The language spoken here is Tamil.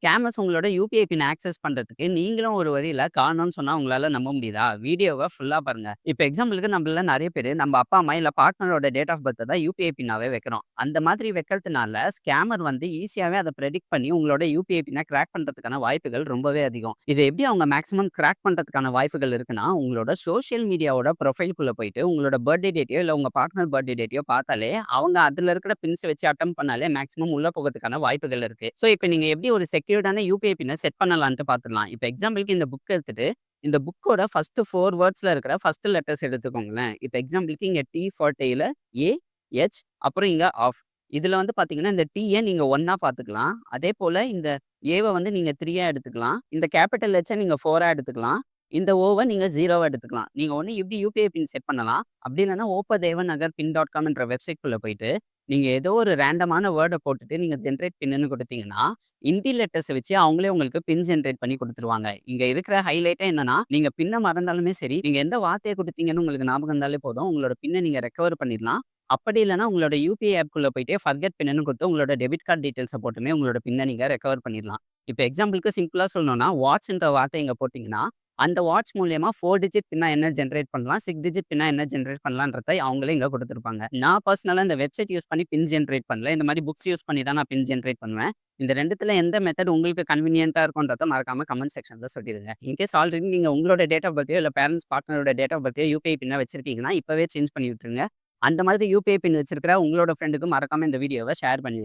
ஸ்கேமர்ஸ் உங்களோட யுபிஐ பின் ஆக்சஸ் பண்றதுக்கு நீங்களும் ஒரு வழியில காரணம்னு சொன்னா உங்களால நம்ப முடியுதா? வீடியோவ ஃபுல்லா பாருங்க. இப்ப எக்ஸாம்பிளுக்கு நம்மள நெறைய பேரு நம்ம அப்பா, அம்மா இல்ல பார்ட்னரோட டேட் ஆஃப் பர்த்த தான் யுபிஐ பின்னாவே வைக்கிறோம். அந்த மாதிரி வைக்கிறதுனால ஸ்கேமர் வந்து ஈஸியாவே அத பிரெடிக்ட் பண்ணி உங்களோட யுபிஐ பின்ன கிராக் பண்றதுக்கான வாய்ப்புகள் ரொம்பவே அதிகம். இத எப்படி அவங்க மேக்ஸிமம் கிராக் பண்றதுக்கான வாய்ப்புகள் இருக்குன்னா, உங்களோட சோசியல் மீடியாவோட ப்ரொஃபைல்குள்ள போயிட்டு உங்களோட பர்த்டே டேட்டையோ இல்ல உங்க பார்ட்னர் பர்த்டே டேட்டையோ பார்த்தாலே, அவங்க அதுல இருக்கிற பின்ஸ் வச்சு அட்டெம்ப்ட் பண்ணாலே மேக்ஸிமம் உள்ள போகறதுக்கான வாய்ப்புகள் இருக்கு. ஸோ இப்ப நீங்க எப்படி ஒரு செக்யூர்டான யுபிஐ பின்ன செட் பண்ணலான்ட்டு பார்த்துடலாம். இப்ப எக்ஸாம்பிளுக்கு இந்த புக் எடுத்துட்டு, இந்த புக்கோட ஃபர்ஸ்ட் 4 வேர்ட்ஸ்ல இருக்கிற ஃபர்ஸ்ட் லெட்டர்ஸ் எடுத்துக்கோங்களேன். இப்ப எக்ஸாம்பிளுக்கு இங்க டி ஃபார் டெய்ல ஏ, எச் அப்புறம் இங்க ஆஃப். இதுல வந்து பார்த்தீங்கன்னா, இந்த டீய நீங்க 1ஆ பார்த்துக்கலாம். அதேபோல இந்த ஏவ வந்து நீங்க 3ஆ எடுத்துக்கலாம். இந்த கேப்பிட்டல் ஹெச்ச நீங்க 4ஆ எடுத்துக்கலாம். இந்த ஓவ நீங்க 0வா எடுத்துக்கலாம். நீங்க ஒண்ணு இப்படி யுபிஐ பின் செட் பண்ணலாம். அப்படி இல்லன்னா ஓப்பதேவநகர் பின் டாட் காம் என்ற வெப்சைட்குள்ள போயிட்டு, நீங்க ஏதோ ஒரு ரேண்டமான வேர்ட போட்டுட்டு நீங்க ஜெனரேட் பின்ன்னு குடுத்தீங்கன்னா, இந்தி லெட்டர்ஸ வச்சு அவங்களே உங்களுக்கு பின் ஜெனரேட் பண்ணி குடுத்துருவாங்க. இங்க இருக்கிற ஹைலைட்டே என்னன்னா, நீங்க பின்ன மறந்தாலுமே சரி, நீங்க எந்த வார்த்தைய குடுத்தீங்கன்னு உங்களுக்கு ஞாபகம் இருந்தாலே போதும். உங்களோட பின்ன நீங்க ரெக்கவர் பண்ணிடலாம். அப்படி இல்லன்னா, உங்களோட யுபிஐ ஆப்க்குள்ள போயிட்டு ஃபர்கெட் பின்ன்னு குடுத்து உங்களோட டெபிட் கார்ட் டீட்டெயில்ஸ போட்டுமே உங்களோட பின்ன நீங்க ரெக்கவர் பண்ணிடலாம். இப்ப எக்ஸாம்பிளுக்கு சிம்பிளா சொல்லணும்னா, வாட்ச்ன்ற வார்த்தை இங்க போட்டீங்கன்னா, அந்த வாட்ச் மூலியமா 4 டிஜிட் பின்னா என்ன ஜெனரேட் பண்ணலாம், 6 டிஜிட் பின்னா என்ன ஜெனரேட் பண்ணலான்றத அவங்களே இங்க குடுத்துருப்பாங்க. நான் பெர்சனலா இந்த வெப்சைட் யூஸ் பண்ணி பின் ஜெனரேட் பண்ணல. இந்த மாரி புக்ஸ் யூஸ் பண்ணி தான் நான் பின் ஜெனரேட் பண்ணுவேன். இந்த 2த்துல எந்த மெத்தட் உங்களுக்கு கன்வீனியன்ட்டா இருக்கும்ன்றத மறக்காம கமெண்ட் செக்ஷன்ல சொல்லிருங்க. இன்கேஸ் ஆல்ரெடி நீங்க உங்களோட டேட் ஆஃப் பர்த்தையோ இல்ல பேரண்ட்ஸ் பார்ட்னரோட டேட் ஆஃப் பர்த்தையோ யுபிஐ பின்னா வச்சிருக்கீங்கன்னா, இப்பவே சேஞ்ச் பண்ணி விட்டுருங்க. அந்த மாதிரி யுபிஐ பின் வச்சிருக்கிற உங்களோட ஃப்ரெண்டுக்கு மறக்காம இந்த வீடியோவ ஷேர் பண்ணி